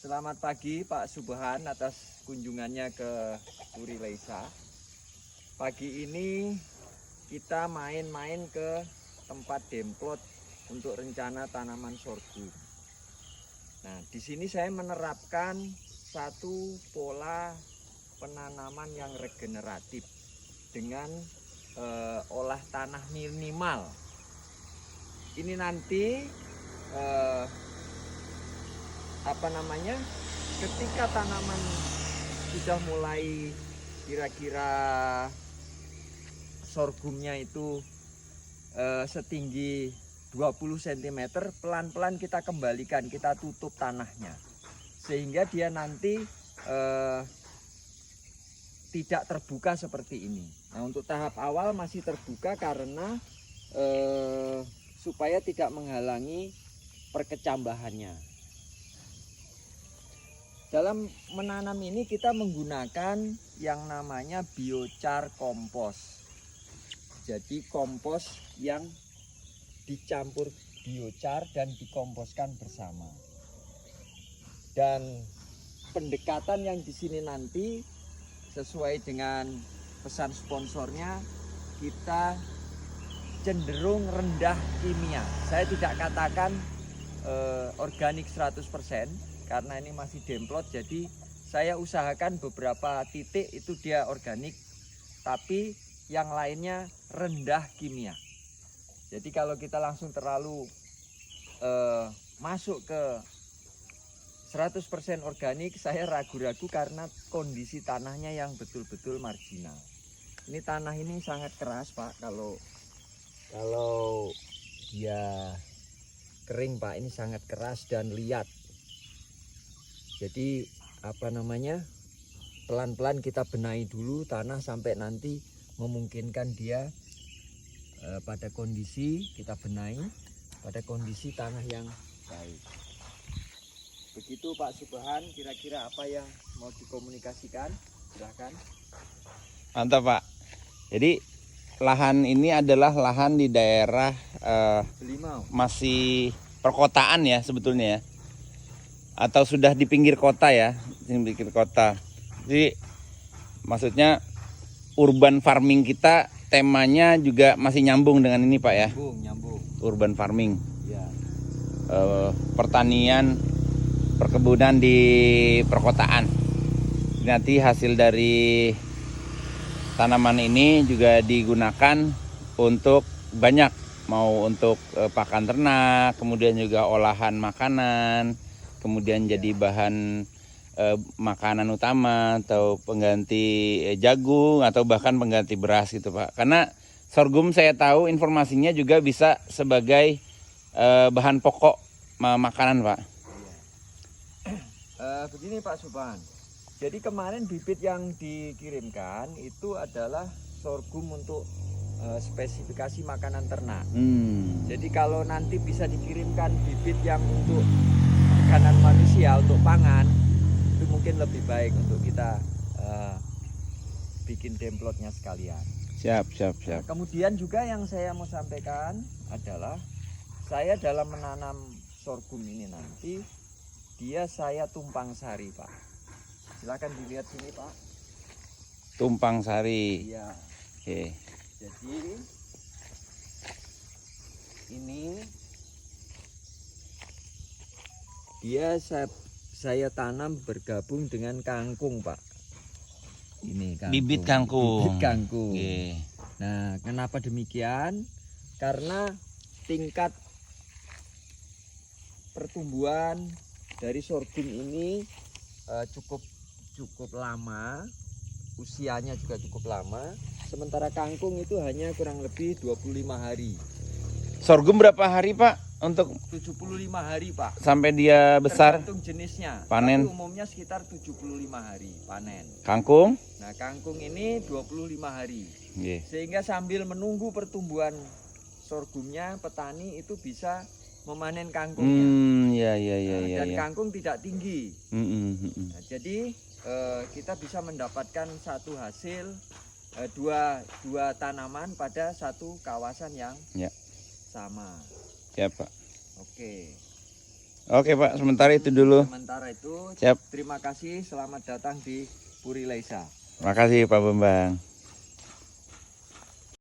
Selamat pagi Pak Subhan atas kunjungannya ke Puri Leisa. Pagi ini kita main-main ke tempat demplot untuk rencana tanaman sorghum. Nah, di sini saya menerapkan satu pola penanaman yang regeneratif dengan olah tanah minimal. Ini nanti ketika tanaman sudah mulai kira-kira sorghumnya itu setinggi 20 cm, pelan-pelan kita kembalikan, kita tutup tanahnya sehingga dia nanti tidak terbuka seperti ini. Nah, untuk tahap awal masih terbuka karena supaya tidak menghalangi perkecambahannya. Dalam menanam ini kita menggunakan yang namanya biochar kompos. Jadi kompos yang dicampur biochar dan dikomposkan bersama. Dan pendekatan yang di sini nanti sesuai dengan pesan sponsornya, kita cenderung rendah kimia. Saya tidak katakan organik 100% karena ini masih demplot, jadi saya usahakan beberapa titik itu dia organik, tapi yang lainnya rendah kimia. Jadi kalau kita langsung terlalu masuk ke 100% organik, saya ragu-ragu karena kondisi tanahnya yang betul-betul marginal. Ini tanah ini sangat keras Pak, kalau dia kering Pak, ini sangat keras dan liat. Jadi pelan-pelan kita benahi dulu tanah sampai nanti memungkinkan dia pada kondisi kita benahi pada kondisi tanah yang baik. Begitu Pak Subhan, kira-kira apa yang mau dikomunikasikan? Silahkan. Mantap Pak. Jadi lahan ini adalah lahan di daerah Belimau. Masih perkotaan ya sebetulnya ya, atau sudah di pinggir kota ya, di pinggir kota. Jadi maksudnya urban farming kita temanya juga masih nyambung dengan ini Pak ya. Nyambung. Urban farming. Ya. Pertanian, perkebunan di perkotaan. Nanti hasil dari tanaman ini juga digunakan untuk banyak, mau untuk pakan ternak, kemudian juga olahan makanan, kemudian jadi bahan makanan utama atau pengganti jagung atau bahkan pengganti beras gitu Pak. Karena sorghum saya tahu informasinya juga bisa sebagai bahan pokok makanan Pak. Begini Pak Subhan. Jadi kemarin bibit yang dikirimkan itu adalah sorghum untuk spesifikasi makanan ternak. Jadi kalau nanti bisa dikirimkan bibit yang untuk makanan manusia, untuk pangan, itu mungkin lebih baik untuk kita bikin demplotnya sekalian. Siap. Nah, kemudian juga yang saya mau sampaikan adalah saya dalam menanam sorghum ini nanti saya tumpang sari Pak. Silakan dilihat sini Pak. Tumpang sari. Iya. Oke. Jadi ini dia saya tanam bergabung dengan kangkung Pak. Ini kangkung. Bibit kangkung. Bibit kangkung. Oke. Nah, kenapa demikian? Karena tingkat pertumbuhan dari sorghum ini cukup lama, usianya juga cukup lama. Sementara kangkung itu hanya kurang lebih 25 hari. Sorghum berapa hari Pak untuk 75 hari Pak. sampai dia besar? Tergantung jenisnya. Panen. Tapi umumnya sekitar 75 hari panen. Kangkung? Nah, kangkung ini 25 hari. Oke. Sehingga sambil menunggu pertumbuhan sorghumnya, petani itu bisa memanen kangkungnya. Dan kangkung tidak tinggi. Nah, jadi kita bisa mendapatkan satu hasil dua tanaman pada satu kawasan yang sama. Siap Pak. Oke. Oke Pak, sementara itu dulu. Sementara itu. Siap. Terima kasih, selamat datang di Puri Laisa. Makasih Pak Bambang.